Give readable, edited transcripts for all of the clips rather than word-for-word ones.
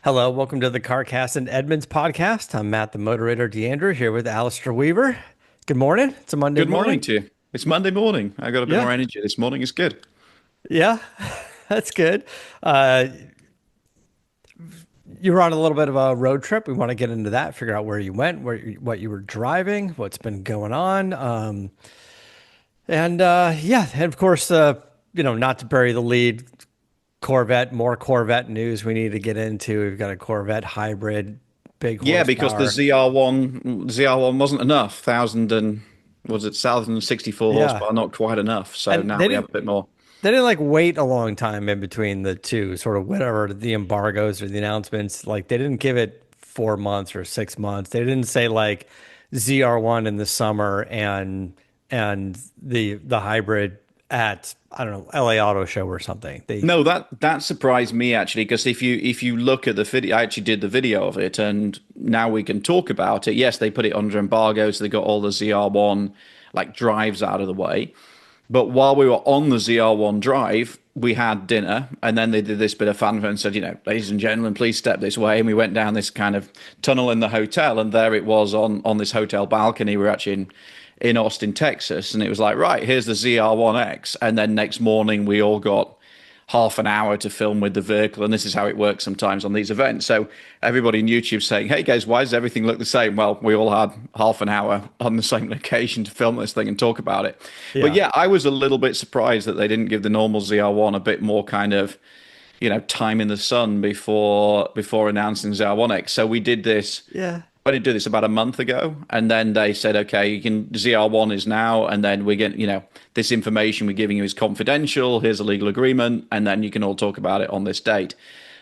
Hello, welcome to the CarCast+Edmunds podcast. I'm Matt, the moderator, Deandra, here with Alistair Weaver. Good morning. It's a Monday Good morning morning. to you. It's Monday morning. I got a bit Yeah, more energy this morning. It's good. yeah, that's good. Uh, you were on a little bit of a road trip. We want to get into that, figure out where you went, what you were driving, what's been going on. And of course, not to bury the lead, Corvette, more Corvette news we need to get into. We've got a Corvette hybrid, big Yeah, because the horsepower. ZR1 wasn't enough. Thousand and was it 1064 Yeah. horsepower? Not quite enough. So And now we have a bit more. they didn't like wait a long time in between the two, sort of whatever the embargoes or the announcements. Like they didn't give it 4 months or 6 months. They didn't say like ZR1 in the summer and the hybrid at I don't know LA Auto Show or something. They No, that surprised me actually, because if you look at the video, I actually did the video of it, and now we can talk about it. Yes, they put it under embargo, so they got all the ZR1 like drives out of the way. But while we were on the ZR1 drive, we had dinner, and then they did this bit of fanfare and said, ladies and gentlemen, please step this way. And we went down this kind of tunnel in the hotel, and there it was on this hotel balcony. We were actually in Austin, Texas, and it was like, right, here's the ZR1X. And then next morning, we all got half an hour to film with the vehicle, and this is how it works sometimes on these events. So everybody on YouTube saying, hey guys, why does everything look the same? Well, we all had half an hour on the same location to film this thing and talk about it. But yeah yeah, I was a little bit surprised that they didn't give the normal ZR1 a bit more kind of time in the sun before announcing ZR1X. So we did this. yeah I did do this about a month ago, and then they said, okay, you can ZR1 is now, and then we get, this information we're giving you is confidential. Here's a legal agreement, and then you can all talk about it on this date.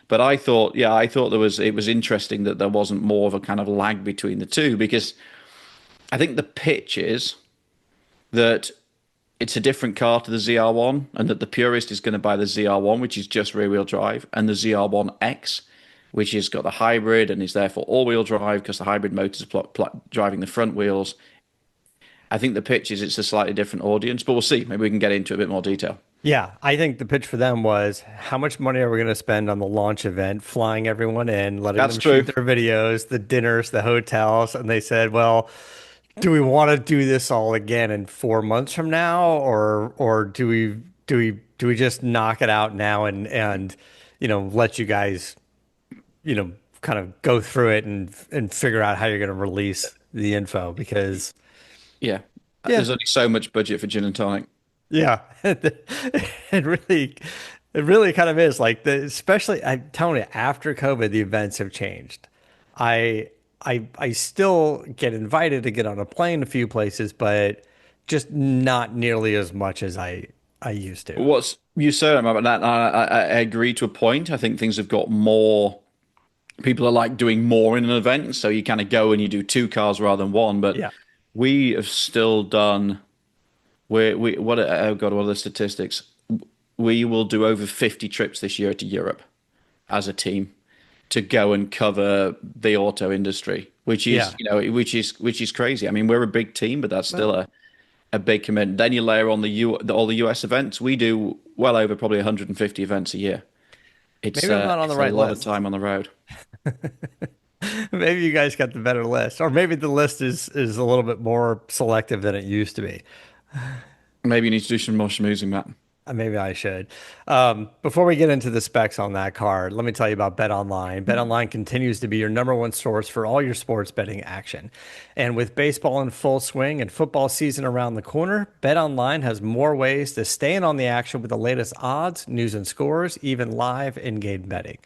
But I thought it was interesting that there wasn't more of a kind of lag between the two, because I think the pitch is that it's a different car to the ZR1, and that the purist is going to buy the ZR1, which is just rear-wheel drive, and the ZR1X, which has got the hybrid and is therefore all-wheel drive because the hybrid motor is driving the front wheels. I think the pitch is it's a slightly different audience, but we'll see. Maybe we can get into a bit more detail. yeah. I think the pitch for them was how much money are we going to spend on the launch event, flying everyone in, letting That's them shoot true. their videos, the dinners, the hotels, and they said, well, do we want to do this all again in 4 months from now, or do we just knock it out now and let you guys kind of go through it and figure out how you're going to release the info because Yeah. yeah There's only so much budget for gin and tonic. yeah it really it really kind of is like especially I'm telling you after COVID the events have changed. I I still get invited to get on a plane a few places, but just not nearly as much as I used to. What's you said about that? I agree to a point. I think things have got more. People are like doing more in an event, so you kind of go and you do two cars rather than one. But Yeah. we have still done. We what? Oh God, what are the statistics? We will do over 50 trips this year to Europe as a team to go and cover the auto industry, which is Yeah. which is crazy. I mean, we're a big team, but that's still Well, a big commitment. Then you layer on all the US events. We do well over probably 150 events a year. It's maybe I'm not on the it's a right lot of list. time on the road. Maybe you guys got the better list, or maybe the list is a little bit more selective than it used to be. Maybe you need to do some more schmoozing, Matt. Maybe I should. Before we get into the specs on that car, let me tell you about Bet Online. Bet Online continues to be your number one source for all your sports betting action. And with baseball in full swing and football season around the corner, Bet Online has more ways to stay in on the action with the latest odds, news and scores, even live in-game betting.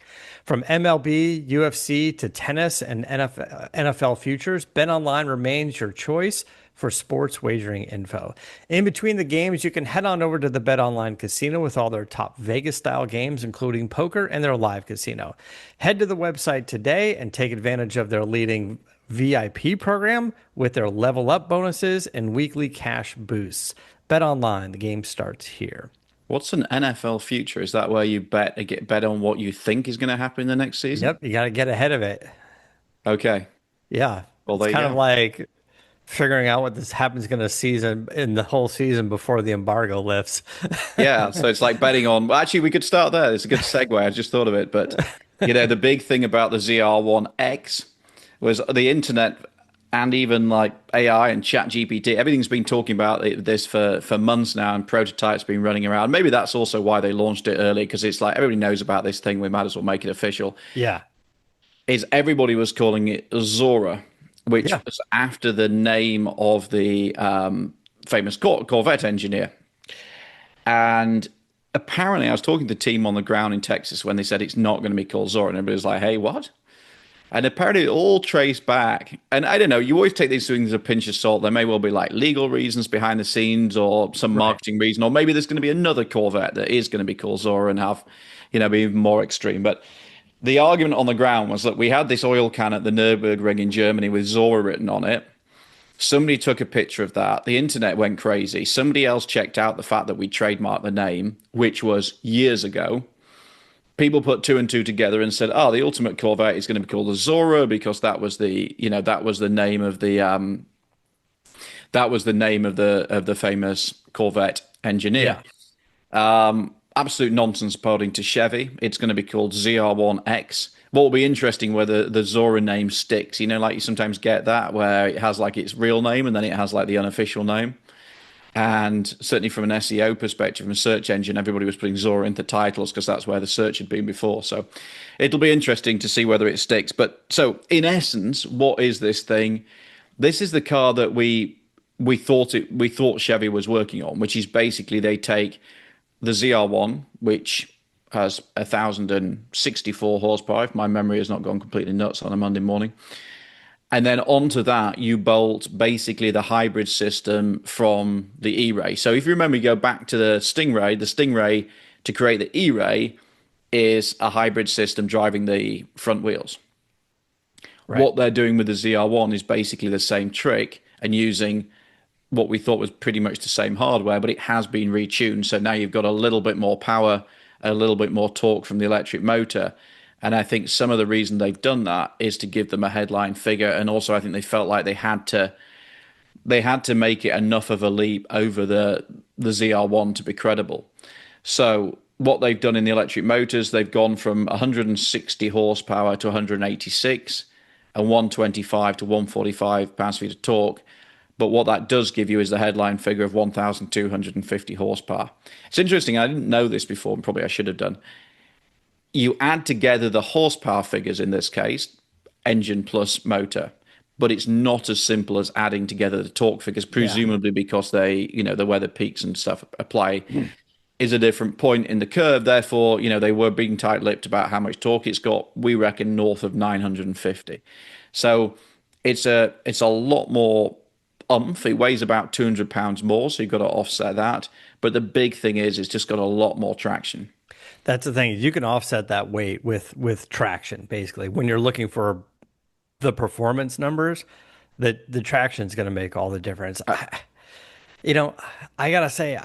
From MLB, UFC to tennis and NFL futures, Bet Online remains your choice for sports wagering info. In between the games, you can head on over to the Bet Online casino with all their top Vegas style games, including poker and their live casino. Head to the website today and take advantage of their leading VIP program with their level up bonuses and weekly cash boosts. Bet Online, the game starts here. What's an NFL future? Is that where you bet on what you think is going to happen in the next season? Yep, you got to get ahead of it. Okay. Yeah, Well, it's there you kind of go. like figuring out what this happens going to season in the whole season before the embargo lifts. Yeah, so it's like betting on. Well, actually, we could start there. It's a good segue. I just thought of it, but The big thing about the ZR1X was the internet and even like AI and Chat GPT. Everything's been talking about this for months now, and prototypes been running around. Maybe that's also why they launched it early, because it's like everybody knows about this thing. We might as well make it official. Yeah. Is everybody was calling it Zora, which Yeah. was after the name of the famous Corvette engineer. And apparently, I was talking to the team on the ground in Texas when they said it's not going to be called Zora, and everybody was like, "Hey, what?" And apparently, it all traced back. And I don't know. You always take these things with a pinch of salt. There may well be like legal reasons behind the scenes, or some Right. marketing reason, or maybe there's going to be another Corvette that is going to be called Zora and have, be even more extreme. But the argument on the ground was that we had this oil can at the Nürburgring in Germany with Zora written on it. Somebody took a picture of that. The internet went crazy. Somebody else checked out the fact that we trademarked the name, which was years ago. People put two and two together and said, "Oh, the ultimate Corvette is going to be called the Zora because that was the name of the famous Corvette engineer." Yeah. Absolute nonsense according to Chevy. It's going to be called ZR1X. What will be interesting whether the Zora name sticks. Like you sometimes get that where it has like its real name and then it has like the unofficial name. And certainly from an SEO perspective, from a search engine, everybody was putting Zora into titles because that's where the search had been before. So it'll be interesting to see whether it sticks. But so in essence, what is this thing? This is the car that we thought Chevy was working on, which is basically they take the ZR1, which has 1,064 horsepower, if my memory has not gone completely nuts on a Monday morning. And then onto that, you bolt basically the hybrid system from the E-Ray. So if you remember, you go back to the Stingray to create the E-Ray is a hybrid system driving the front wheels. Right. What they're doing with the ZR1 is basically the same trick and using what we thought was pretty much the same hardware, but it has been retuned. So now you've got a little bit more power, a little bit more torque from the electric motor. And I think some of the reason they've done that is to give them a headline figure. And also I think they felt like they had to make it enough of a leap over the ZR1 to be credible. So what they've done in the electric motors, they've gone from 160 horsepower to 186 and 125 to 145 pounds-feet of torque. But what that does give you is the headline figure of 1,250 horsepower. It's interesting. I didn't know this before, and probably I should have done. You add together the horsepower figures in this case, engine plus motor, but it's not as simple as adding together the torque figures, presumably because the weather peaks and stuff apply is a different point in the curve. Therefore, they were being tight-lipped about how much torque it's got. We reckon north of 950. So it's a lot more oomph. It weighs about 200 pounds more, so you've got to offset that. But the big thing is it's just got a lot more traction. That's the thing. You can offset that weight with traction, basically. When you're looking for the performance numbers, the traction is going to make all the difference. I gotta say,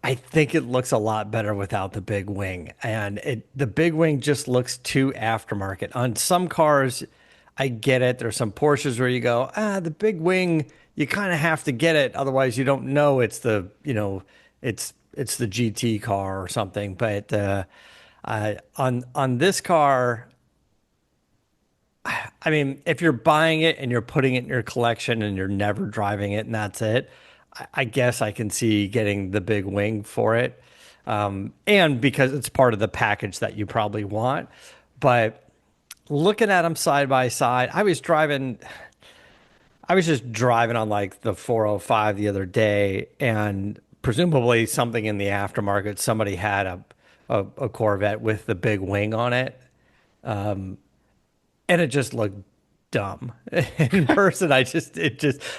I think it looks a lot better without the big wing, and the big wing just looks too aftermarket. On some cars, I get it. There's some Porsches where you go, the big wing, you kind of have to get it, otherwise you don't know it's the GT car or something. But on this car, I mean, if you're buying it and you're putting it in your collection and you're never driving it and that's it, I guess I can see getting the big wing for it. And because it's part of the package that you probably want. But looking at them side by side, I was just driving on like the 405 the other day, and presumably something in the aftermarket, somebody had a Corvette with the big wing on it. And it just looked dumb. In person, I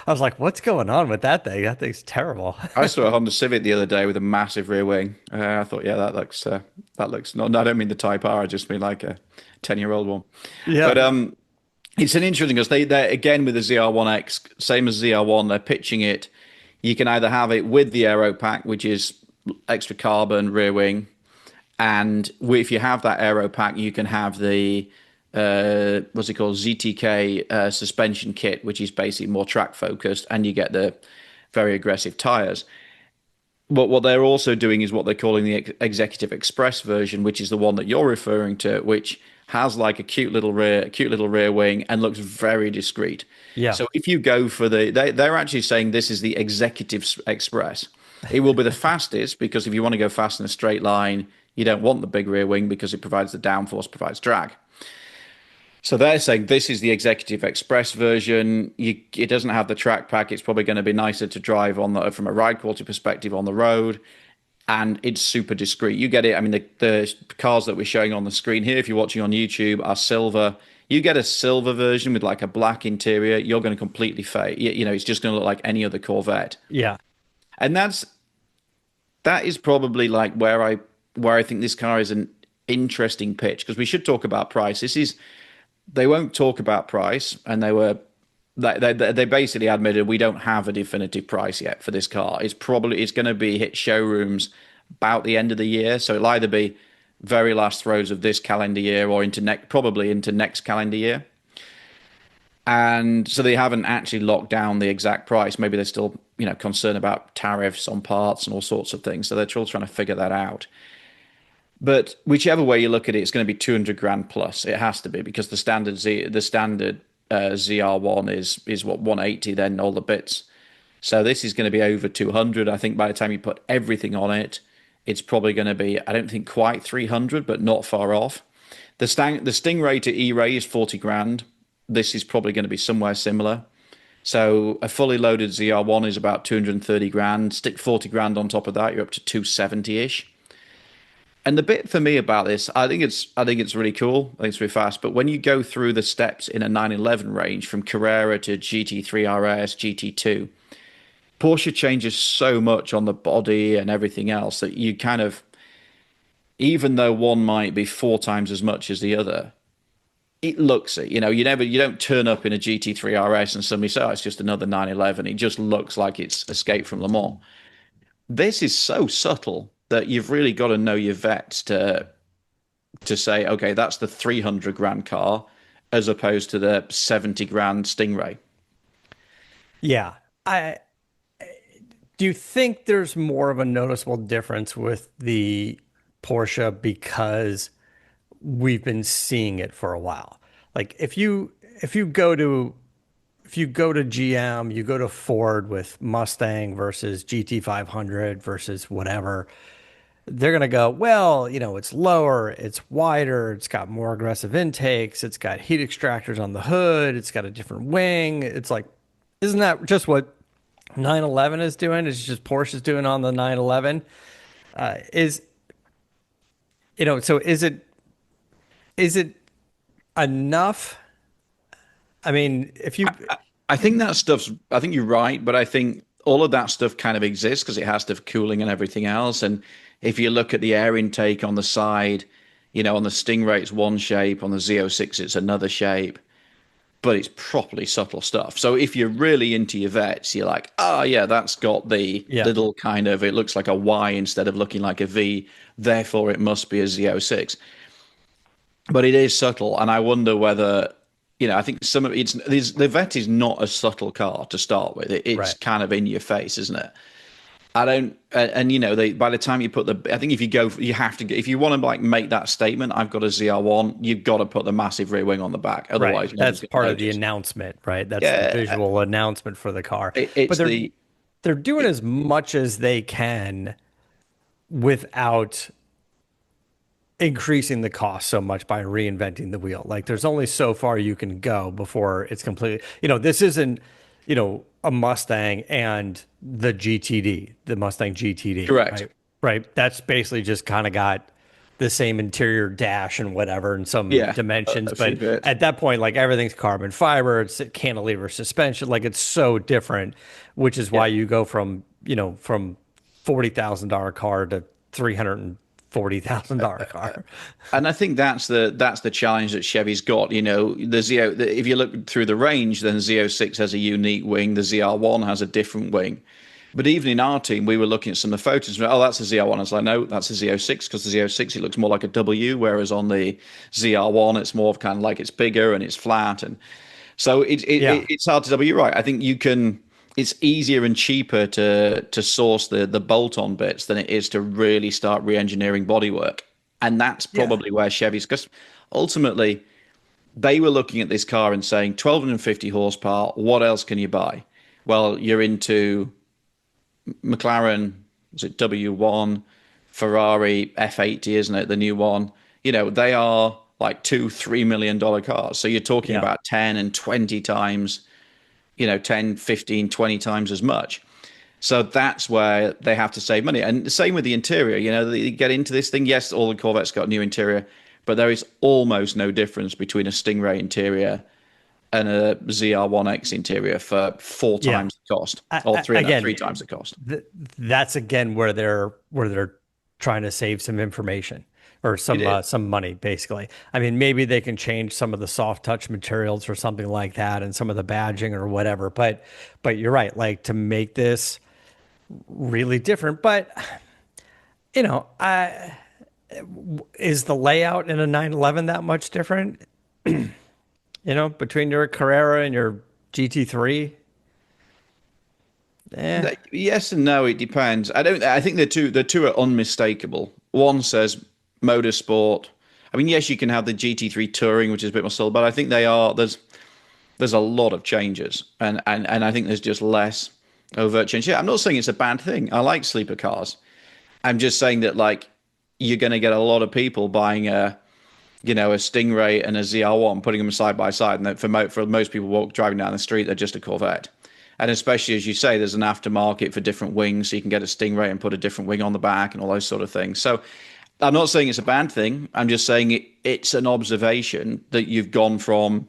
was like, what's going on with that thing? That thing's terrible. I saw a Honda Civic the other day with a massive rear wing. I thought, yeah, that looks not. I don't mean the Type R. I just mean like a 10-year-old one. Yeah. But it's an interesting because they're again with the ZR1X, same as ZR1. They're pitching it. You can either have it with the aero pack, which is extra carbon rear wing, and if you have that aero pack, you can have the what's it called, ZTK suspension kit, which is basically more track focused, and you get the very aggressive tires. what they're also doing is what they're calling the Executive Express version, which is the one that you're referring to, which has like a cute little rear wing and looks very discreet. Yeah. So if you go for they're actually saying this is the Express. It will be the fastest because if you want to go fast in a straight line, you don't want the big rear wing because it provides the downforce, provides drag. So they're saying this is the Executive Express version. It doesn't have the track pack. It's probably going to be nicer to drive from a ride quality perspective on the road, and it's super discreet. You get it. I mean, the cars that we're showing on the screen here, if you're watching on YouTube, are silver. You get a silver version with like a black interior, you're going to completely fade. It's just going to look like any other Corvette, Yeah. and that is probably like where I think this car is an interesting pitch because we should talk about price. They won't talk about price, and they basically admitted we don't have a definitive price yet for this car. It's going to be hit showrooms about the end of the year, so it'll either be very last throes of this calendar year or probably into next calendar year. And so they haven't actually locked down the exact price. Maybe they're still concerned about tariffs on parts and all sorts of things. So they're still trying to figure that out. But whichever way you look at it, it's going to be 200 grand plus. It has to be because the standard ZR1 is what 180, then all the bits. So this is going to be over 200. I think by the time you put everything on it, it's probably going to be, I don't think quite 300, but not far off. The Stingray to E-Ray is 40 grand. This is probably going to be somewhere similar. So a fully loaded ZR1 is about 230 grand. Stick 40 grand on top of that, you're up to 270-ish. And the bit for me about this, I think it's really cool. I think it's really fast. But when you go through the steps in a 911 range from Carrera to GT3 RS, GT2, Porsche changes so much on the body and everything else that you kind of, even though one might be 4 times as much as the other, it looks it. You don't turn up in a GT3 RS and suddenly say, oh, it's just another 911. It just looks like it's Escape from Le Mans. This is so subtle that you've really got to know your vets to say, okay, that's the 300 grand car as opposed to the 70 grand Stingray. Yeah. Do you think there's more of a noticeable difference with the Porsche because we've been seeing it for a while? Like if you go to GM, you go to Ford with Mustang versus GT500 versus whatever, they're going to go, well, it's lower, it's wider, it's got more aggressive intakes, it's got heat extractors on the hood, it's got a different wing. It's like, isn't that just what 911 is doing? It's just Porsche's doing on the 911. So is it enough? I mean, I think I think you're right, but I think all of that stuff kind of exists because it has to have cooling and everything else. And if you look at the air intake on the side, on the Stingray, it's one shape, on the Z06, it's another shape, but it's properly subtle stuff. So if you're really into your vets, you're like, oh yeah, that's got the little kind of, it looks like a Y instead of looking like a V, therefore it must be a Z06. But it is subtle, and I wonder whether, I think some of the Vet is not a subtle car to start with. It's right. kind of in your face, isn't it? I don't, and by the time you put I think you have to, if you want to like make that statement, I've got a ZR1, you've got to put the massive rear wing on the back. Otherwise, right. That's part of the announcement, right? That's the visual announcement for the car. But they're doing as much as they can without increasing the cost so much by reinventing the wheel. Like there's only so far you can go before it's completely, this isn't, a Mustang and the Mustang GTD. Correct. Right. That's basically just kind of got the same interior dash and whatever in some dimensions. But at that point, like everything's carbon fiber, it's cantilever suspension, like it's so different, which is why you go from $40,000 car to $340,000 car. And I think that's the challenge that Chevy's got. If you look through the range, then Z06 has a unique wing. The ZR1 has a different wing. But even in our team, we were looking at some of the photos. Oh, that's a ZR1. I was like, no, that's a Z06 because the Z06 it looks more like a W, whereas on the ZR1 it's more of kind of like it's bigger and it's flat, and so it's hard to tell. But you're right. I think you can. it's easier and cheaper to source the bolt-on bits than it is to really start re-engineering bodywork. And that's Yeah. probably where Chevy's, because ultimately they were looking at this car and saying 1250 horsepower, what else can you buy? Well, you're into McLaren, is it W1, Ferrari F80, isn't it? The new one. They are like $2-3 million cars. So you're talking Yeah. about 10 and 20 times, 10, 15, 20 times as much. So that's where they have to save money. And the same with the interior. They get into this thing. Yes, all the Corvettes got new interior, but there is almost no difference between a Stingray interior and a ZR1X interior for four Yeah. times the cost, or Again, three times the cost. that's again where they're trying to save some information or It is. some money, basically. I mean, maybe they can change some of the soft touch materials or something like that, and some of the badging or whatever. But you're right, like to make this really different. But I is the layout in a 911 that much different? Between your Carrera and your GT3? Eh, Yes and no, it depends. I think the two are unmistakable. One says motorsport. I mean, yes, you can have the GT3 Touring, which is a bit more subtle, but I think there's a lot of changes, and I think there's just less overt change. Yeah, I'm not saying it's a bad thing. I like sleeper cars. I'm just saying that like you're going to get a lot of people buying a Stingray and a ZR1, putting them side by side, and that for most people driving down the street, they're just a Corvette. And especially as you say, there's an aftermarket for different wings, so you can get a Stingray and put a different wing on the back and all those sort of things. So I'm not saying it's a bad thing. I'm just saying it's an observation that you've gone from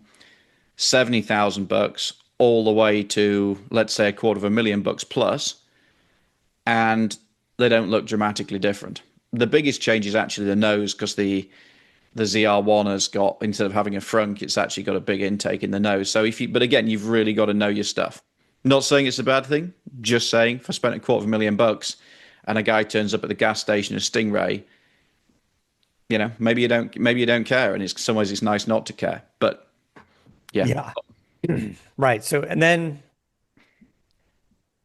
$70,000 all the way to, let's say, $250,000 plus, and they don't look dramatically different. The biggest change is actually the nose, because the ZR1 has got, instead of having a frunk, it's actually got a big intake in the nose. So but again, you've really got to know your stuff. Not saying it's a bad thing, just saying if I spent $250,000 and a guy turns up at the gas station, a Stingray, maybe you don't care. And in some ways it's nice not to care, but yeah. yeah. Right. So, and then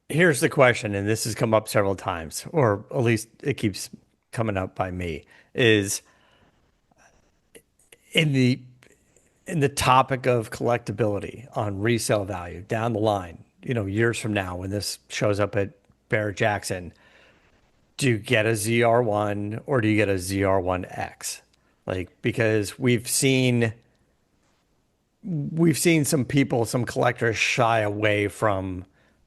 here's the question, and this has come up several times, or at least it keeps coming up by me, is in the topic of collectability on resale value down the line, years from now when this shows up at Barrett Jackson, do you get a ZR1 or do you get a ZR1X? Like, because we've seen some collectors shy away from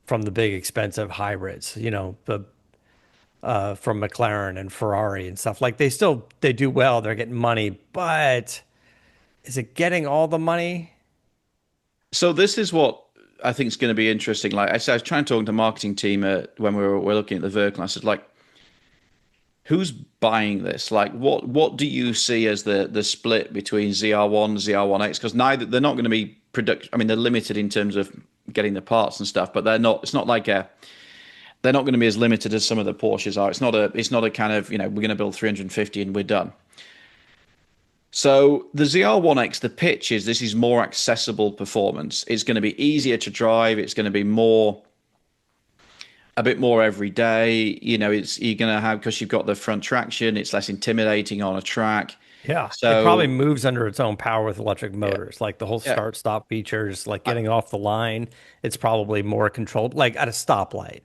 the big expensive hybrids, the from McLaren and Ferrari and stuff. Like they do well, they're getting money, but is it getting all the money? So this is what I think is going to be interesting. Like I said, I was trying to talk to the marketing team when we're looking at the vehicle. I said, like, who's buying this? Like, what do you see as the split between ZR1, ZR1X? Because they're not going to be I mean, they're limited in terms of getting the parts and stuff, but they're not. It's not like they're not going to be as limited as some of the Porsches are. It's not a kind of, we're going to build 350 and we're done. So the ZR1X, the pitch is this is more accessible performance. It's going to be easier to drive. It's going to be a bit more every day. You're going to have, because you've got the front traction, it's less intimidating on a track. Yeah, So it probably moves under its own power with electric yeah, motors, like the whole yeah. start stop features, like getting off the line. It's probably more controlled, like at a stoplight.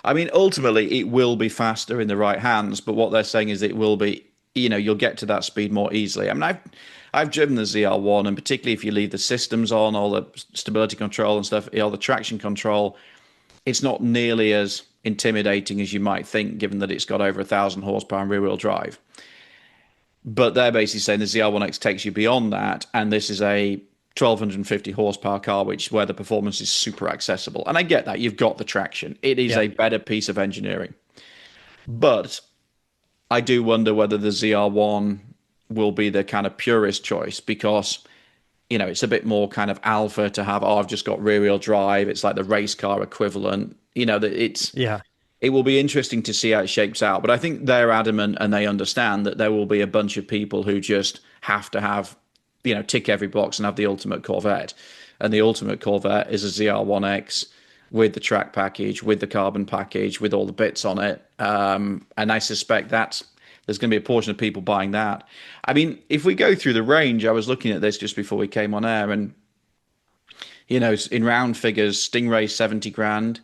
I mean, ultimately, it will be faster in the right hands, but what they're saying is it will be, you'll get to that speed more easily. I mean, I've driven the ZR1, and particularly if you leave the systems on, all the stability control and stuff, all the traction control, it's not nearly as intimidating as you might think, given that it's got over 1,000 horsepower and rear-wheel drive. But they're basically saying the ZR1X takes you beyond that, and this is a 1,250 horsepower car, where the performance is super accessible. And I get that. You've got the traction. It is a better piece of engineering. But I do wonder whether the ZR1 will be the kind of purist choice, because, it's a bit more kind of alpha to have, I've just got rear-wheel drive. It's like the race car equivalent. Yeah, It will be interesting to see how it shapes out. But I think they're adamant and they understand that there will be a bunch of people who just have to have, tick every box and have the ultimate Corvette. And the ultimate Corvette is a ZR1X with the track package, with the carbon package, with all the bits on it. And I suspect that there's going to be a portion of people buying that. I mean, if we go through the range, I was looking at this just before we came on air, and in round figures, Stingray 70 grand,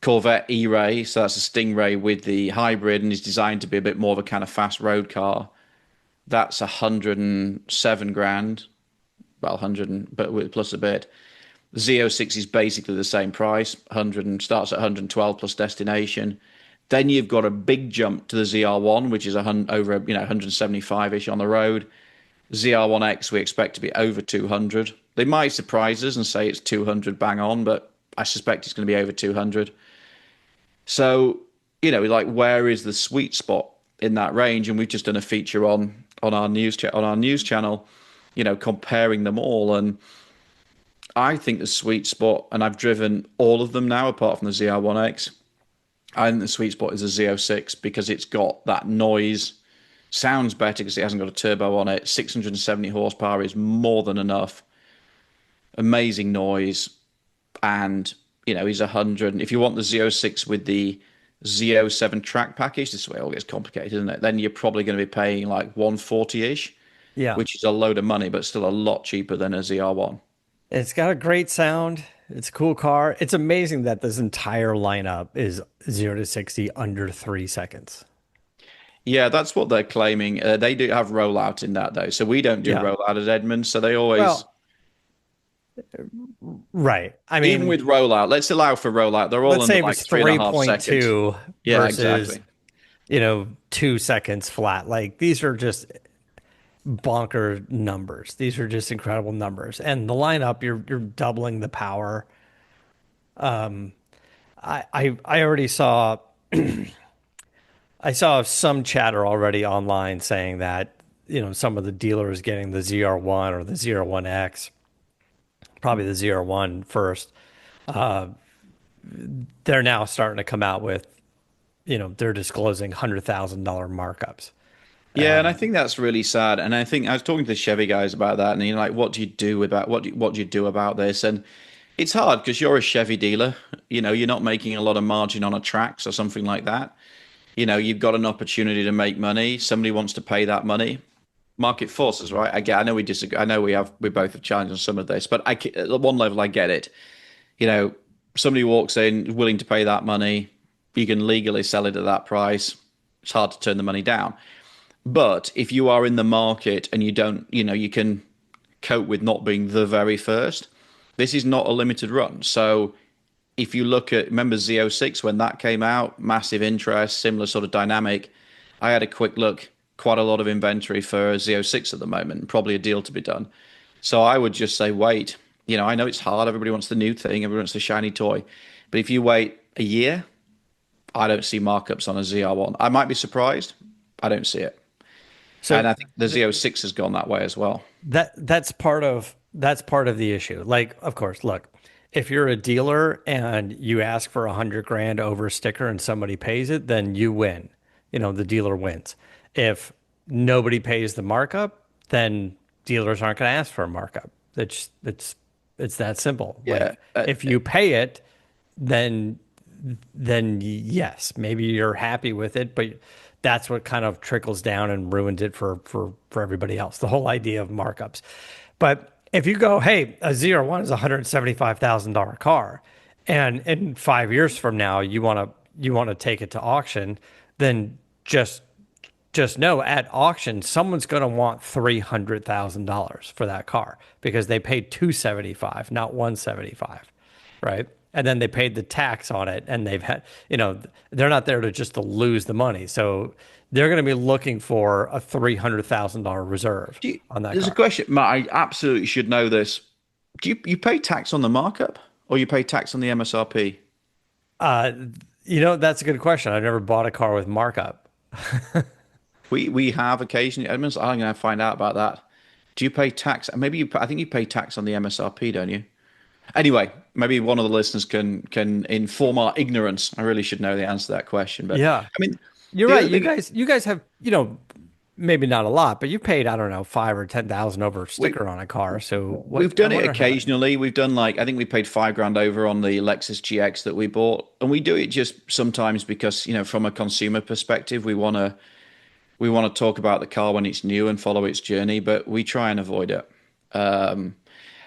Corvette E-Ray, so that's a Stingray with the hybrid and is designed to be a bit more of a kind of fast road car. That's 107 grand, well, 100 but plus a bit. The Z06 is basically the same price, 100 and starts at 112 plus destination. Then you've got a big jump to the ZR1, which is over 175-ish on the road. ZR1X we expect to be over 200. They might surprise us and say it's 200 bang on, but I suspect it's going to be over 200. So, like where is the sweet spot in that range? And we've just done a feature on our news channel, comparing them all. And I think the sweet spot, and I've driven all of them now apart from the ZR1X. I think the sweet spot is a Z06 because it's got that noise, sounds better because it hasn't got a turbo on it. 670 horsepower is more than enough. Amazing noise, and he's 100. If you want the Z06 with the Z07 track package, this is where it all gets complicated, isn't it? Then you're probably going to be paying like 140-ish, Yeah. which is a load of money, but still a lot cheaper than a ZR1. It's got a great sound. It's a cool car. It's amazing that this entire lineup is 0 to 60 under 3 seconds. Yeah, that's what they're claiming. They do have rollout in that though, so we don't do Yeah. rollout at Edmunds. So they always, Well, right. I even mean, with rollout, let's allow for rollout. They're all let's say under it like was 3.5 seconds. 3.2 Yeah, versus, exactly. 2 seconds flat. Like these are just bonker numbers. These are just incredible numbers. And the lineup, you're doubling the power. I already saw I saw some chatter already online saying that, some of the dealers getting the ZR1 or the ZR1X, probably the ZR1 first, they're now starting to come out with, they're disclosing $100,000 markups. Yeah, and I think that's really sad. And I think I was talking to the Chevy guys about that, and like, what do you do about what do you do about this? And it's hard because you're a Chevy dealer. You're not making a lot of margin on a Trax or something like that. You've got an opportunity to make money. Somebody wants to pay that money. Market forces, right? Again, I know we disagree. I know we both have challenged on some of this, but at one level, I get it. Somebody walks in willing to pay that money. You can legally sell it at that price. It's hard to turn the money down. But if you are in the market and you don't, you can cope with not being the very first. This is not a limited run. So if you look at, remember Z06 when that came out, massive interest, similar sort of dynamic. I had a quick look, quite a lot of inventory for Z06 at the moment, probably a deal to be done. So I would just say, wait. I know it's hard. Everybody wants the new thing. Everybody wants the shiny toy. But if you wait a year, I don't see markups on a ZR1. I might be surprised. I don't see it. So And I think the Z06 has gone that way as well. that's part of the issue. Like, of course, look, if you're a dealer and you ask for 100 grand over a sticker and somebody pays it, then you win. The dealer wins. If nobody pays the markup, then dealers aren't going to ask for a markup. It's that simple. Yeah. Like, if you pay it, then yes, maybe you're happy with it, but that's what kind of trickles down and ruins it for everybody else. The whole idea of markups. But if you go, hey, a ZR1 is a $175,000 car, and in 5 years from now you want to take it to auction, then just know at auction someone's going to want $300,000 for that car because they paid $275, not $175, right? And then they paid the tax on it, and they've had, they're not there to lose the money. So they're going to be looking for a $300,000 reserve on that There's car. a question, Matt. I absolutely should know this. Do you pay tax on the markup or you pay tax on the MSRP? That's a good question. I've never bought a car with markup. We have occasionally, Edmonds. I'm going to find out about that. Do you pay tax? Maybe I think you pay tax on the MSRP, don't you? Anyway, maybe one of the listeners can inform our ignorance. I really should know the answer to that question. But Yeah, I mean, you're the right. other thing- You guys have, maybe not a lot, but you paid, I don't know, 5 or 10,000 over a sticker on a car. So what, We've I done it wonder how that. occasionally. We've done like I think we paid 5 grand over on the Lexus GX that we bought, and we do it just sometimes because from a consumer perspective, we want to talk about the car when it's new and follow its journey, but we try and avoid it.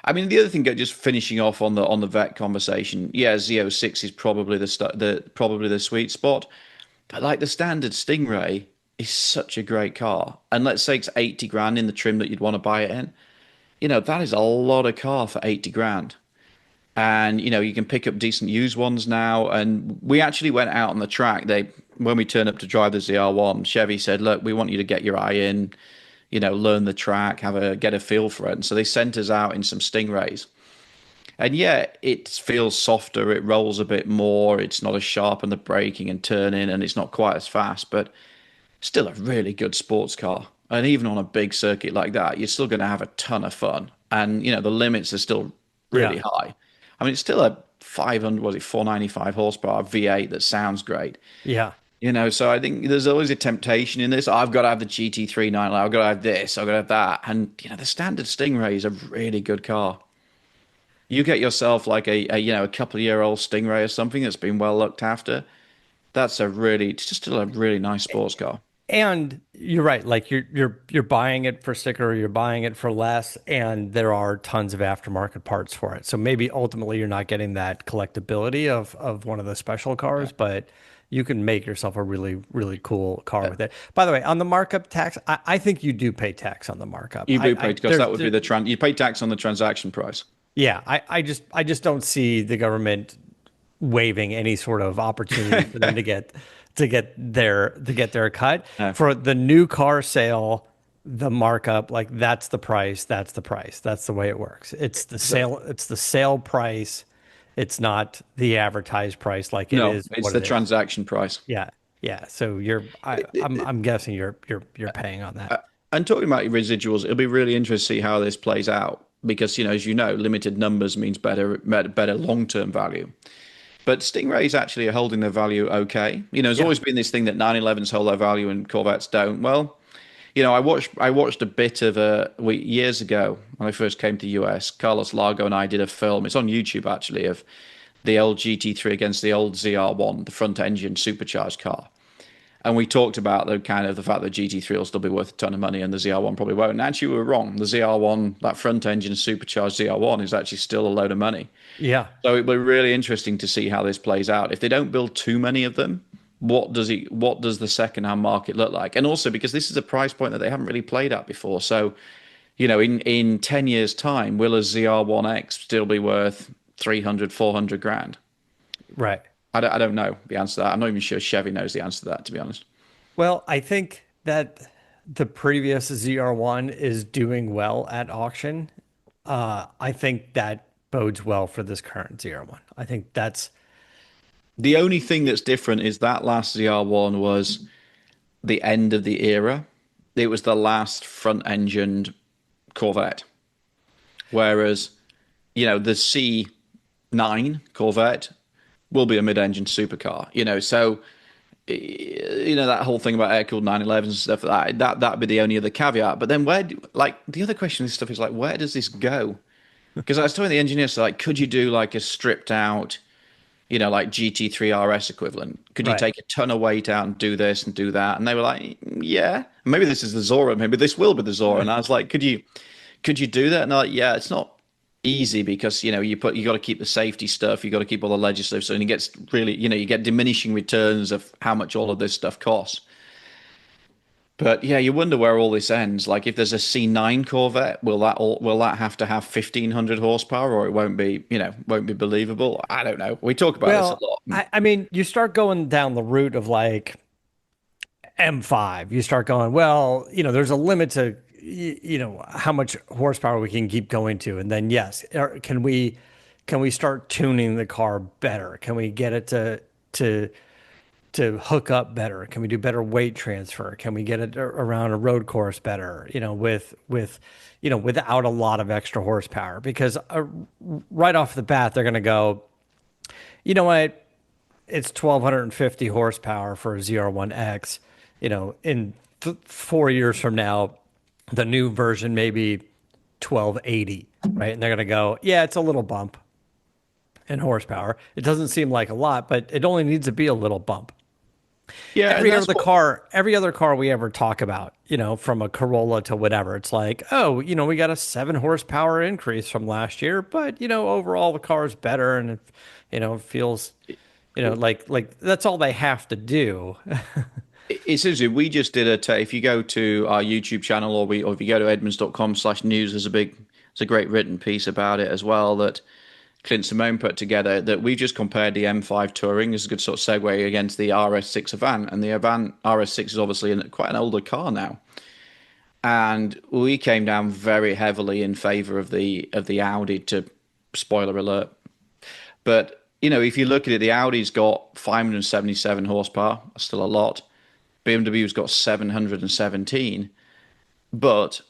I mean, the other thing, just finishing off on the vet conversation, yeah, Z06 is probably the sweet spot, but like the standard Stingray is such a great car, and let's say it's 80 grand in the trim that you'd want to buy it in. That is a lot of car for 80 grand. And you can pick up decent used ones now. And we actually went out on the track. When we turned up to drive the ZR1, Chevy said, "Look, we want you to get your eye in, learn the track, get a feel for it." And so they sent us out in some Stingrays. And yeah, it feels softer. It rolls a bit more. It's not as sharp on the braking and turning, and it's not quite as fast, but still a really good sports car. And even on a big circuit like that, you're still going to have a ton of fun. And the limits are still really Yeah. high. I mean, it's still a 500, was it 495 horsepower V8 that sounds great. Yeah. So I think there's always a temptation in this. I've got to have the GT3 911. I've got to have this. I've got to have that. And the standard Stingray is a really good car. You get yourself like a couple of year old Stingray or something that's been well looked after. It's just still a really nice sports car. And you're right. Like you're buying it for sticker, or you're buying it for less, and there are tons of aftermarket parts for it. So maybe ultimately you're not getting that collectability of one of the special cars, but you can make yourself a really, really cool car with it. By the way, on the markup tax, I think you do pay tax on the markup. You do pay because There's that would be you pay tax on the transaction price. yeah, I just don't see the government waiving any sort of opportunity for them to get their cut. No. For the new car sale, the markup, like that's the price, that's the price. That's the way it works. It's the sale price. It's not the advertised price like it No, is it's what the it is. transaction price. Yeah. Yeah. So I'm guessing you're paying on that. And talking about your residuals, it'll be really interesting to see how this plays out because, as you know, limited numbers means better long-term value. But Stingrays actually are holding their value okay. There's Yeah. always been this thing that 911s hold their value and Corvettes don't. Well, I watched a bit of years ago when I first came to the US. Carlos Largo and I did a film. It's on YouTube actually of the old GT3 against the old ZR1, the front engine supercharged car. And we talked about the fact that GT3 will still be worth a ton of money and the ZR1 probably won't. And actually, we were wrong. The ZR1, that front engine supercharged ZR1, is actually still a load of money. Yeah. So it'll be really interesting to see how this plays out. If they don't build too many of them, what does the second-hand market look like? And also because this is a price point that they haven't really played at before. So, in 10 years' time, will a ZR1X still be worth 300, 400 grand? Right. I don't know the answer to that. I'm not even sure Chevy knows the answer to that, to be honest. Well, I think that the previous ZR1 is doing well at auction. I think that bodes well for this current ZR1. I think that's The only thing that's different is that last ZR1 was the end of the era. It was the last front-engined Corvette. Whereas, the C9 Corvette will be a mid-engine supercar. So that whole thing about air-cooled 911s and stuff like that'd be the only other caveat. But then the other question of this stuff is like, where does this go? Because I was telling the engineers, so like, could you do like a stripped out, like GT3 RS equivalent? Could you right. take a ton of weight out and do this and do that? And they were like, yeah, maybe this is the Zora, maybe this will be the Zora. And I was like, could you do that? And they're like, yeah, it's not easy because you got to keep the safety stuff, you got to keep all the legislative stuff, and it gets really, you get diminishing returns of how much all of this stuff costs. But yeah, you wonder where all this ends. Like if there's a C9 Corvette, will that have to have 1,500 horsepower, or it won't be believable? I don't know. We talk about this Well, a lot. I mean, you start going down the route of like M5. You start going, well, there's a limit to how much horsepower we can keep going to, and then yes, can we start tuning the car better? Can we get it to hook up better? Can we do better weight transfer? Can we get it around a road course better? Without a lot of extra horsepower, because right off the bat they're going to go, you know what? It's 1,250 horsepower for a ZR1X. In 4 years from now, the new version may be 1280, right? And they're going to go, yeah, it's a little bump in horsepower. It doesn't seem like a lot, but it only needs to be a little bump. Yeah, and that's what. Every other car we ever talk about, from a Corolla to whatever, it's like, oh, we got a 7 horsepower increase from last year, but overall the car is better, and it feels, like that's all they have to do. It's interesting. We just did if you go to our YouTube channel or if you go to edmunds.com/news, there's a great written piece about it as well that Clint Simone put together, that we just compared the M5 Touring. This is a good sort of segue against the RS6 Avant. And the Avant RS6 is obviously quite an older car now. And we came down very heavily in favor of the Audi, to spoiler alert. But, if you look at it, the Audi's got 577 horsepower, that's still a lot. BMW's got 717, but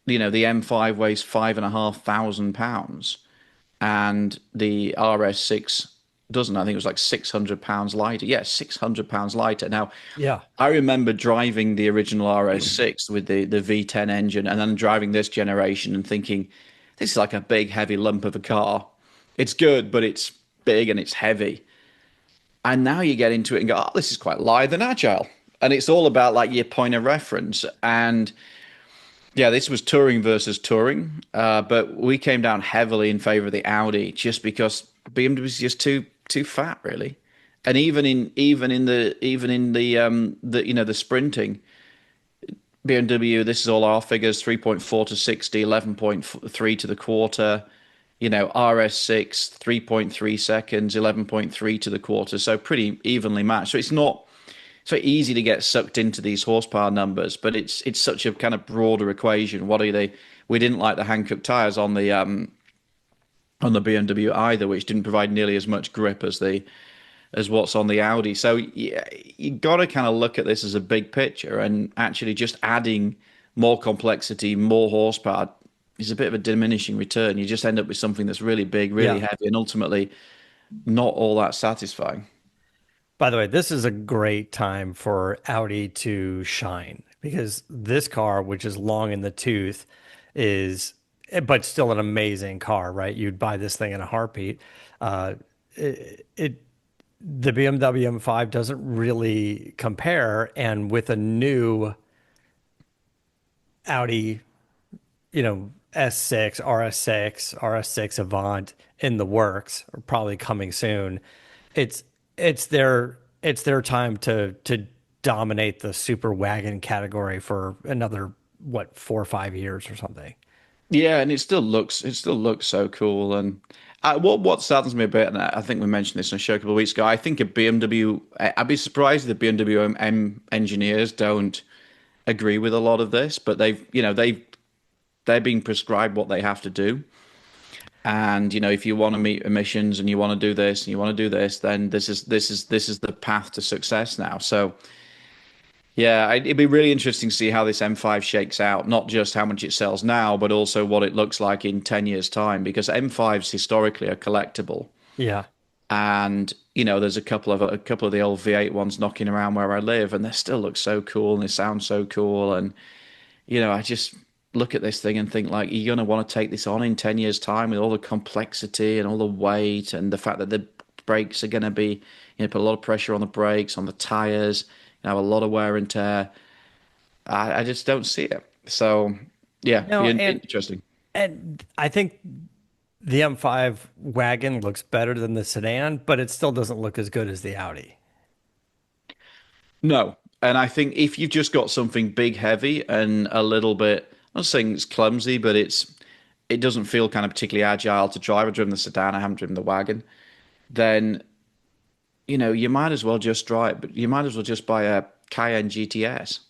the M5 weighs 5,500 pounds, and the RS6 doesn't. I think it was like 600 pounds lighter. Yeah, 600 pounds lighter. Now, Yeah. I remember driving the original RS6 with the V10 engine, and then driving this generation and thinking, this is like a big, heavy lump of a car. It's good, but it's big and it's heavy. And now you get into it and go, oh, this is quite lithe and agile. And it's all about like your point of reference. And yeah, this was touring versus touring, but we came down heavily in favor of the Audi just because BMW is just too fat, really. And even in the sprinting, BMW, this is all our figures: 3.4 to 60, 11.3 to the quarter. RS6 3.3 seconds, 11.3 to the quarter. So pretty evenly matched. So it's very easy to get sucked into these horsepower numbers, but it's such a kind of broader equation. What are they? We didn't like the Hankook tires on the BMW either, which didn't provide nearly as much grip as what's on the Audi. So yeah, you got to kind of look at this as a big picture, and actually just adding more complexity, more horsepower is a bit of a diminishing return. You just end up with something that's really big, really Yeah. heavy, and ultimately not all that satisfying. By the way, this is a great time for Audi to shine, because this car, which is long in the tooth, is, but still an amazing car, right? You'd buy this thing in a heartbeat. Uh, it The BMW M5 doesn't really compare, and with a new Audi, S6, RS6, RS6 Avant in the works, or probably coming soon, it's it's their time to dominate the super wagon category for another, what, 4 or 5 years or something. Yeah, and it still looks so cool. And what saddens me a bit, and I think we mentioned this on a show a couple of weeks ago. I think a BMW. I'd be surprised if the BMW M engineers don't agree with a lot of this, but they're being prescribed what they have to do. And if you want to meet emissions and you want to do this and you want to do this, then this is the path to success now. So yeah, it'd be really interesting to see how this M5 shakes out, not just how much it sells now, but also what it looks like in 10 years' time, because M5s historically are collectible. Yeah. And there's a couple of the old V8 ones knocking around where I live, and they still look so cool and they sound so cool. And I just look at this thing and think, like, you're going to want to take this on in 10 years' time with all the complexity and all the weight and the fact that the brakes are going to be, put a lot of pressure on the brakes, on the tires, have a lot of wear and tear. I just don't see it. So yeah, No, interesting. and I think the M5 wagon looks better than the sedan, but it still doesn't look as good as the Audi. No, and I think if you've just got something big, heavy, and a little bit, I'm not saying it's clumsy, but it doesn't feel kind of particularly agile to drive. I've driven the sedan, I haven't driven the wagon. Then you might as well just drive, but you might as well just buy a Cayenne GTS,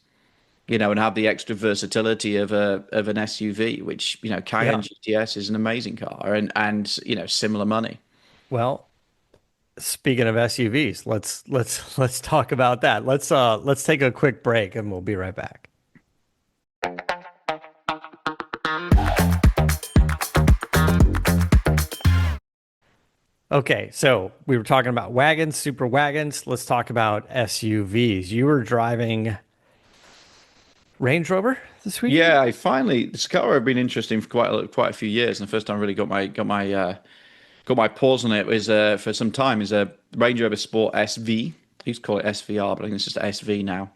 and have the extra versatility of an SUV, which Cayenne Yeah. GTS is an amazing car, and similar money. Well, speaking of SUVs, let's talk about that. Let's take a quick break and we'll be right back. Okay, so we were talking about wagons, super wagons. Let's talk about SUVs. You were driving Range Rover this weekend? Yeah, I finally this car I've been interested in for quite a few years, and the first time I really got my paws on it was for some time is a Range Rover Sport SV. I used to call it SVR, but I think it's just SV now.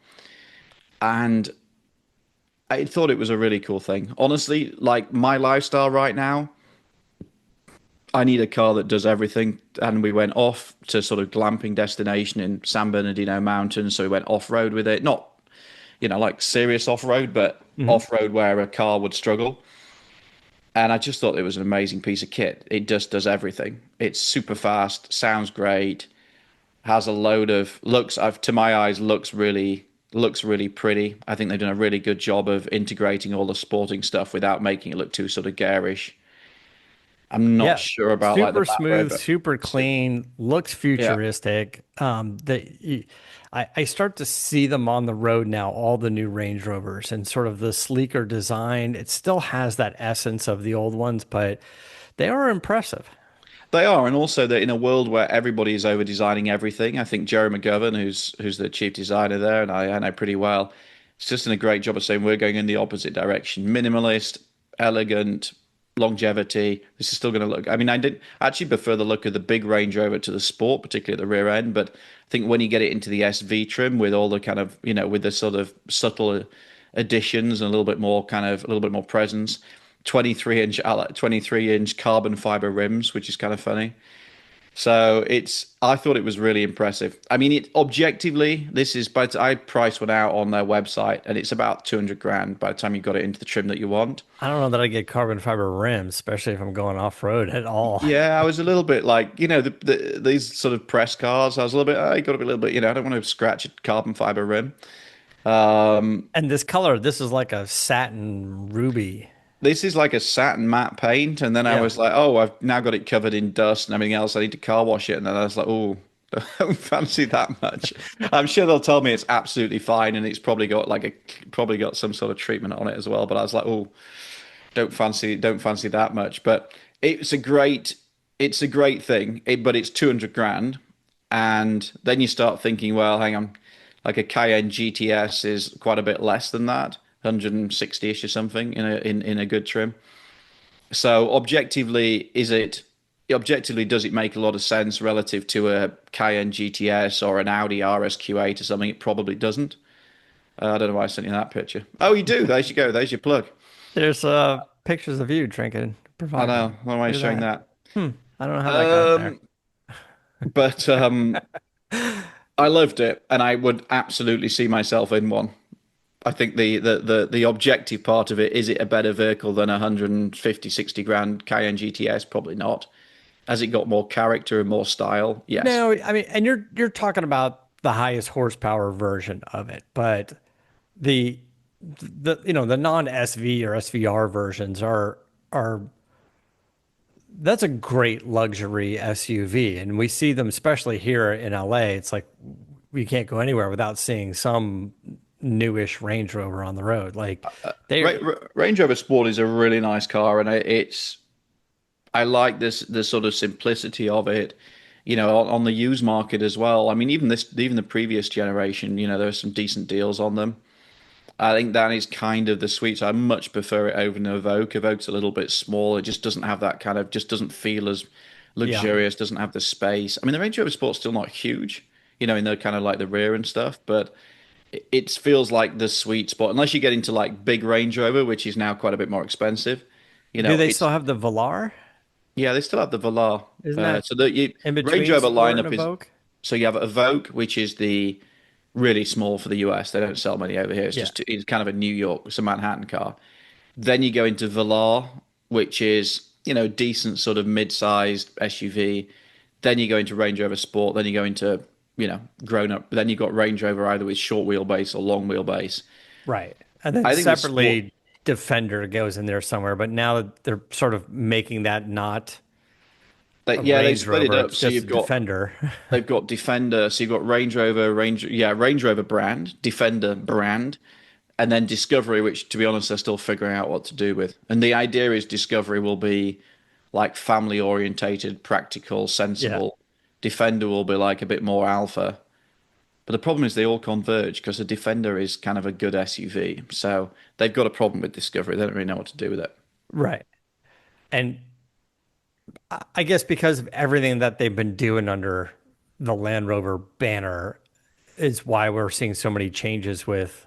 And I thought it was a really cool thing. Honestly, like my lifestyle right now, I need a car that does everything. And we went off to sort of glamping destination in San Bernardino Mountains. So we went off road with it. Not, like serious off road, but Hmm. off road where a car would struggle. And I just thought it was an amazing piece of kit. It just does everything. It's super fast, sounds great, has a load of looks. To my eyes, looks really pretty. I think they've done a really good job of integrating all the sporting stuff without making it look too sort of garish. I'm not Yeah, sure about like the super back row, smooth, but super clean, looks yeah, futuristic. I start to see them on the road now, all the new Range Rovers and sort of the sleeker design. It still has that essence of the old ones, but they are impressive. they are. And also that in a world where everybody is over designing everything, I think Jerry McGovern, who's the chief designer there, and I know pretty well, it's just done a great job of saying we're going in the opposite direction. Minimalist, elegant, longevity. This is still going to look. I mean, I did actually prefer the look of the big Range Rover to the Sport, particularly at the rear end. But I think when you get it into the SV trim with all the kind of, with the sort of subtle additions and a little bit more presence, 23-inch carbon fiber rims, which is kind of funny. So I thought it was really impressive. I mean, it objectively, but I priced one out on their website and it's about 200 grand by the time you got it into the trim that you want. I don't know that I get carbon fiber rims, especially if I'm going off road at all. Yeah, I was a little bit like, these sort of press cars. I was a little bit, I got to be a little bit, I don't want to scratch a carbon fiber rim. And this color, this is like a satin ruby. This is like a satin matte paint, and then I Yeah. was like, oh, I've now got it covered in dust and everything else. I need to car wash it, and then I was like, oh, don't fancy that much. I'm sure they'll tell me it's absolutely fine, and it's probably got some sort of treatment on it as well. But I was like, oh, don't fancy that much. But it's a great, it's a great thing. But it's 200 grand, and then you start thinking, well, hang on, like a Cayenne GTS is quite a bit less than that, 160ish or something in a good trim. So objectively does it make a lot of sense relative to a Cayenne GTS or an Audi RSQ8 or something? It probably doesn't. I don't know why I sent you that picture. Oh, you do. There you go. There's your plug. There's pictures of you drinking I provided. know. Why am I Look at showing that. that? Hmm. I don't know how that got there. Um, but I loved it, and I would absolutely see myself in one. I think the objective part of it, is it a better vehicle than a 150, 60 grand Cayenne GTS? Probably not. Has it got more character and more style? Yes. No, I mean, and you're talking about the highest horsepower version of it, but the the non SV or SVR versions are that's a great luxury SUV, and we see them especially here in LA. It's like we can't go anywhere without seeing some newish Range Rover on the road. Like they, Range Rover Sport is a really nice car, and I like the sort of simplicity of it. On the used market as well. I mean, even the previous generation, there are some decent deals on them. I think that is kind of the sweet. So I much prefer it over an Evoque. Evoque's a little bit small. It just doesn't have that kind of, just doesn't feel as yeah, luxurious, doesn't have the space. I mean, the Range Rover Sport's still not huge, in the kind of like the rear and stuff, but it feels like the sweet spot. Unless you get into like big Range Rover, which is now quite a bit more expensive. do they still It's have the Velar? yeah, they still have the Velar. Isn't that So the in Range between Rover Sport and lineup is Evoque? so you have Evoque, which is the really small for the US. They don't sell many over here. Yeah. It's kind of a New York, it's a Manhattan car. Then you go into Velar, which is, decent sort of mid-sized SUV. Then you go into Range Rover Sport. Then you go into, grown up. Then you got Range Rover either with short wheelbase or long wheelbase. Right. And then I think the Sport, separately, Defender goes in there somewhere, but now that they're sort of making that not a yeah, they Range split it Rover, up. it's So just a you've got Defender. they've got Defender. So you've got Range Rover brand, Defender brand, and then Discovery, which to be honest, they're still figuring out what to do with. And the idea is Discovery will be like family orientated, practical, Yeah. sensible. Defender will be like a bit more alpha. But the problem is they all converge because the Defender is kind of a good SUV. So they've got a problem with Discovery. They don't really know what to do with it. Right. And I guess because of everything that they've been doing under the Land Rover banner is why we're seeing so many changes with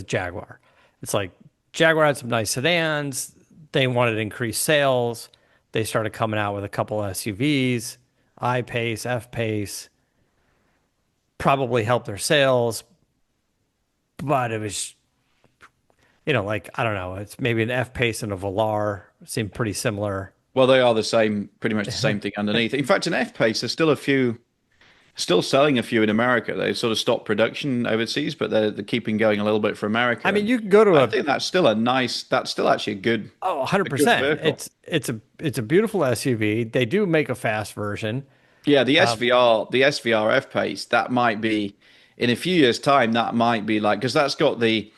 Jaguar. It's like Jaguar had some nice sedans. They wanted to increase sales. They started coming out with a couple SUVs, I-Pace, F-Pace, probably helped their sales, but it was, like, I don't know, it's maybe an F-Pace and a Velar seem pretty similar. Well, they are the same, pretty much the same thing underneath. In fact, an F-Pace, there's still a few, still selling a few in America. They sort of stopped production overseas, but they're keeping going a little bit for I America. mean, And you can go to I a think that's still a nice, that's still actually oh, a good 100%. vehicle. It's a beautiful SUV. They do make a fast version. Yeah, the SVR F-Pace, that might be, in a few years' time, that might be like, because that's got the,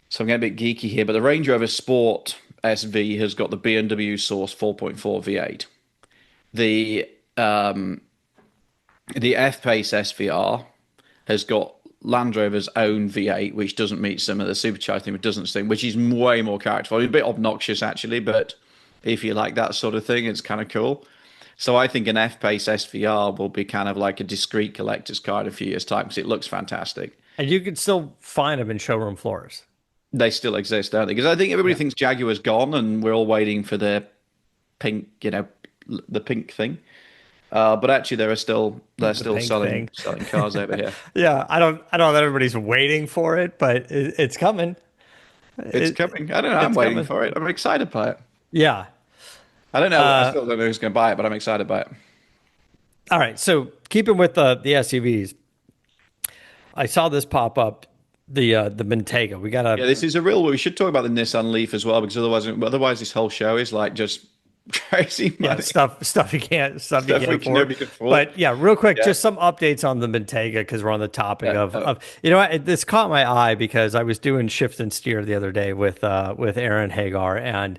so I'm getting a bit geeky here, but the Range Rover Sport SV has got the BMW Source 4.4 V8. The um, the F-Pace SVR has got Land Rover's own V8, which doesn't meet some of the supercharged thing, but doesn't sting, which is way more characterful. It's a bit obnoxious actually, but if you like that sort of thing, it's kind of cool. So I think an F-Pace SVR will be kind of like a discreet collector's car in a few years' time because it looks fantastic. And you can still find them in showroom floors. They still exist, don't they? Because I think everybody Yeah. thinks Jaguar's gone, and we're all waiting for the pink, the pink thing. But actually, they're The still pink thing. selling cars over here. Yeah, I don't know that everybody's waiting for it, but it's coming. It's It, coming. I don't know. I'm it's waiting coming. for it. I'm excited by it. Yeah. I don't know. I Uh, still don't know who's going to buy it, but I'm excited by it. all right. So keeping with the SUVs, I saw this pop up, the Bentayga. We got Yeah, a this is a real. We should talk about the Nissan Leaf as well, because otherwise this whole show is like just crazy yeah, money stuff you stuff can't which afford. nobody can afford. But yeah, real quick, Yeah. just some updates on the Bentayga because we're on the topic Yeah. of this caught my eye because I was doing shift and steer the other day with Aaron Hagar and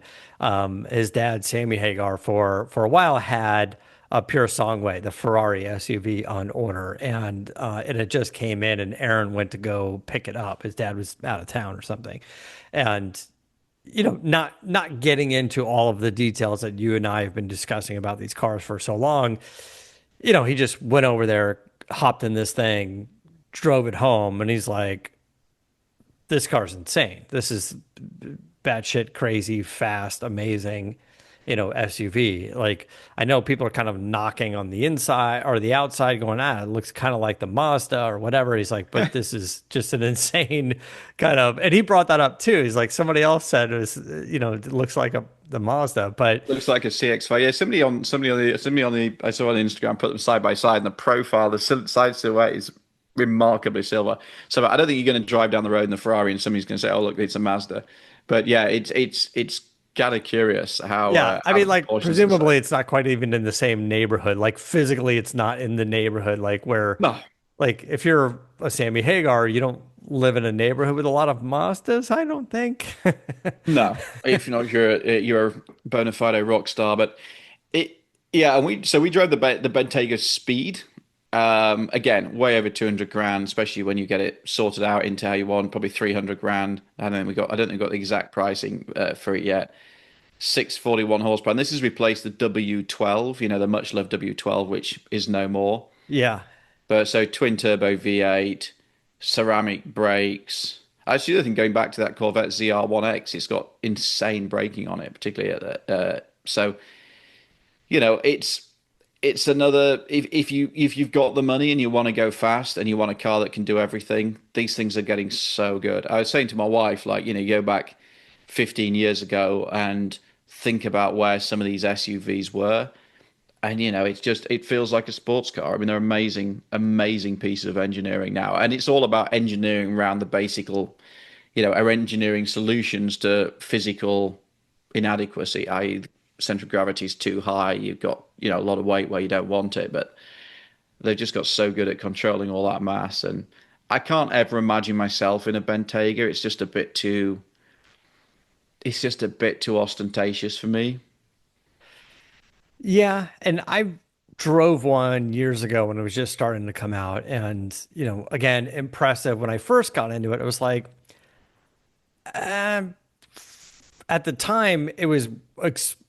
his dad Sammy Hagar for a while had a Pure Songway, the Ferrari SUV on order, and it just came in, and Aaron went to go pick it up. His dad was out of town or something, and not getting into all of the details that you and I have been discussing about these cars for so long, he just went over there, hopped in this thing, drove it home, and he's like, this car's insane. This is batshit crazy, fast, amazing, SUV. Like, I know people are kind of knocking on the inside or the outside, going, it looks kind of like the Mazda or whatever. He's like, but this is just an insane kind of, and he brought that up too. He's like, somebody else said it was, it looks like the Mazda, but Looks like a CX-5. Yeah, somebody on the I saw on Instagram put them side by side, and the profile, the side silhouette is remarkably silver. So I don't think you're going to drive down the road in the Ferrari and somebody's going to say, "Oh, look, it's a Mazda." But yeah, it's kind of curious yeah, I how mean, the like, proportions are the presumably same. it's not quite even in the same neighborhood. Like, physically, it's not in the neighborhood. Like, where, No, like, if you're a Sammy Hagar, you don't live in a neighborhood with a lot of Mazdas, I don't think. no. If you're not, you're a bona fide rock star. But it, yeah, and we drove the Bentayga Speed. Again, way over 200 grand, especially when you get it sorted out into how you want, probably 300 grand. And then I don't think we got the exact pricing for it yet. 641 horsepower. And this has replaced the W12, the much loved W12, which is no more. Yeah. But so twin turbo V8, ceramic brakes. Actually, the other thing, going back to that Corvette ZR1X, it's got insane braking on it, particularly at the. So it's another if you've got the money and you want to go fast and you want a car that can do everything, these things are getting so good. I was saying to my wife, like, you go back 15 years ago and think about where some of these SUVs were, and it feels like a sports car. I mean, they're amazing pieces of engineering now, and it's all about engineering around the basic, our engineering solutions to physical inadequacy, i.e., center of gravity is too high. You've got, a lot of weight where you don't want it, but they've just got so good at controlling all that mass. And I can't ever imagine myself in a Bentayga. It's just a bit too ostentatious for me. Yeah. And drove one years ago when it was just starting to come out, and again, impressive. When I first got into it, it was like, um, at the time, it was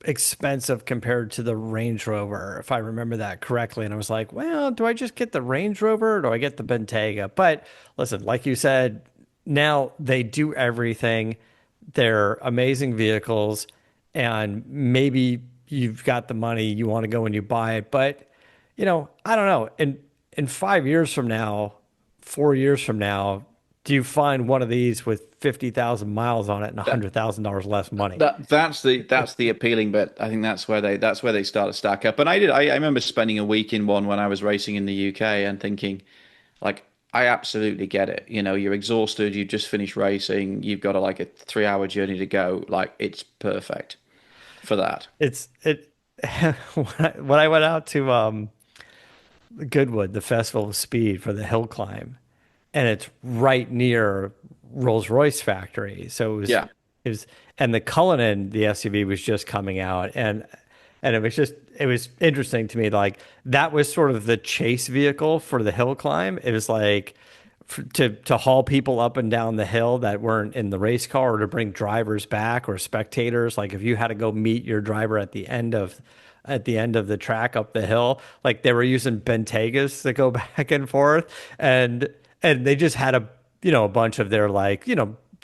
expensive compared to the Range Rover, if I remember that correctly. And I was like, well, do I just get the Range Rover or do I get the Bentayga? But listen, like you said, now they do everything. They're amazing vehicles, and maybe you've got the money, you want to go and you buy it. But I don't know. In 5 years from now, 4 years from now, do you find one of these with 50,000 miles on it and That, $100,000 less money? that's the appealing bit. I think that's where they start to stack up. And I remember spending a week in one when I was racing in the UK and thinking, like, I absolutely get it. You're exhausted, you've just finished racing, you've got like a 3 hour journey to go. Like, it's perfect for that. It's it when I went out to Goodwood, the Festival of Speed for the hill climb, and it's right near Rolls-Royce factory. So Yeah. it was, and the Cullinan, the SUV was just coming out, and it was interesting to me. Like, that was sort of the chase vehicle for the hill climb. It was like to haul people up and down the hill that weren't in the race car, or to bring drivers back or spectators. Like, if you had to go meet your driver at the end of the track up the hill, like, they were using Bentaygas to go back and forth, and they just had a bunch of their, like,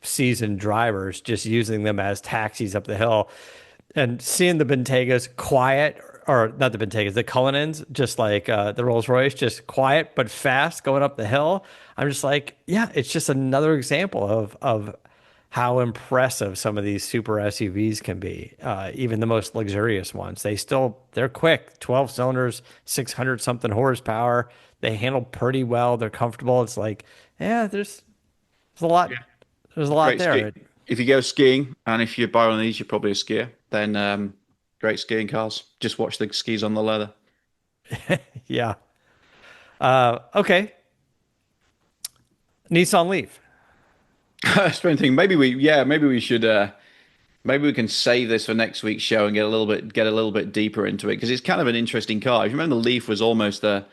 seasoned drivers just using them as taxis up the hill, and seeing the Bentaygas quiet, or not the Bentaygas, the Cullinans, just like the Rolls Royce, just quiet but fast going up the hill. I'm just like, yeah, it's just another example of how impressive some of these super SUVs can be. Even the most luxurious ones, they're quick, 12 cylinders, 600 something horsepower. They handle pretty well. They're comfortable. It's like, yeah, there's a lot, there's a lot Great ski. there. If you go skiing, and if you buy one of these, you're probably a skier, then great skiing cars. Just watch the skis on the leather. Yeah. Okay. Nissan Leaf. Strange thing. Maybe we should maybe we can save this for next week's show and get a little bit deeper into it, because it's kind of an interesting car. If you remember, the Leaf was almost the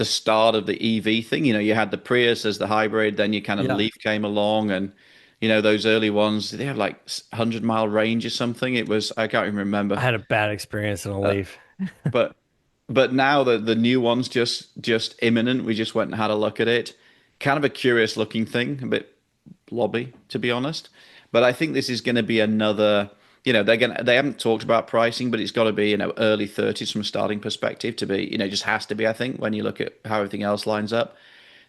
start of the EV thing. You had the Prius as the hybrid, then you kind of Yeah. Leaf came along, and those early ones, they have like 100-mile range or something. I can't even I remember. had a bad experience in a Leaf. But now the new one's just imminent. We just went and had a look at it. Kind of a curious looking thing, a bit blobby, to be honest. But I think this is going to be another. They haven't talked about pricing, but it's got to be early 30s from a starting perspective to be, just has to be, I think, when you look at how everything else lines up.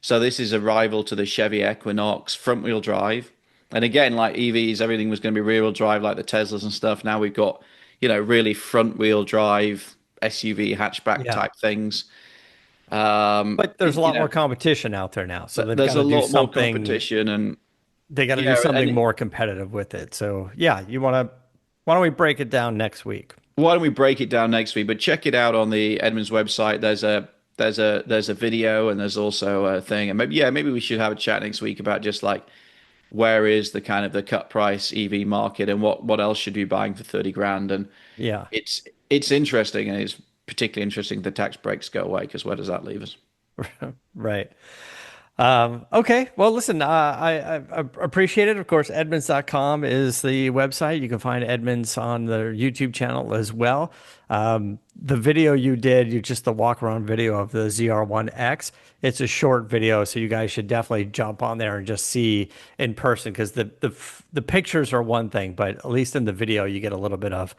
So this is a rival to the Chevy Equinox, front wheel drive. And again, like EVs, everything was going to be rear wheel drive like the Teslas and stuff. Now we've got, really front wheel drive SUV hatchback Yeah. type things. But there's a You lot know, more competition out there now. So they've got there's to a do lot more something. competition, and They got to do yeah, something and more competitive with it. So yeah, why don't we break it down next week? why don't we break it down next week? But check it out on the Edmunds website. There's a video, and there's also a thing. And maybe we should have a chat next week about just like where is the kind of the cut price EV market, and what else should you be buying for 30 grand. And Yeah. it's interesting, and it's particularly interesting the tax breaks go away, because where does that leave us? Right. Okay. Well, listen, I appreciate it. Of course, Edmunds.com is the website. You can find Edmunds on their YouTube channel as well. The video just the walk around video of the ZR1X. It's a short video, so you guys should definitely jump on there and just see in person, because the pictures are one thing, but at least in the video you get a little bit of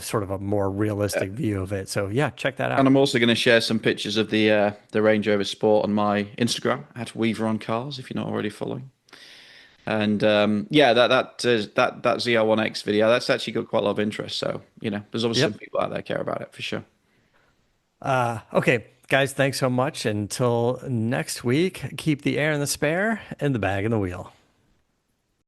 sort of a more realistic view of it. So yeah, check that And out. I'm also going to share some pictures of the Range Rover Sport on my Instagram at Weaver on Cars, if you're not already following. And yeah, that ZR1X video, that's actually got quite a lot of interest. So there's obviously some Yep. people out there care about it for sure. Okay, guys, thanks so much. Until next week, keep the air in the spare and the bag in the wheel.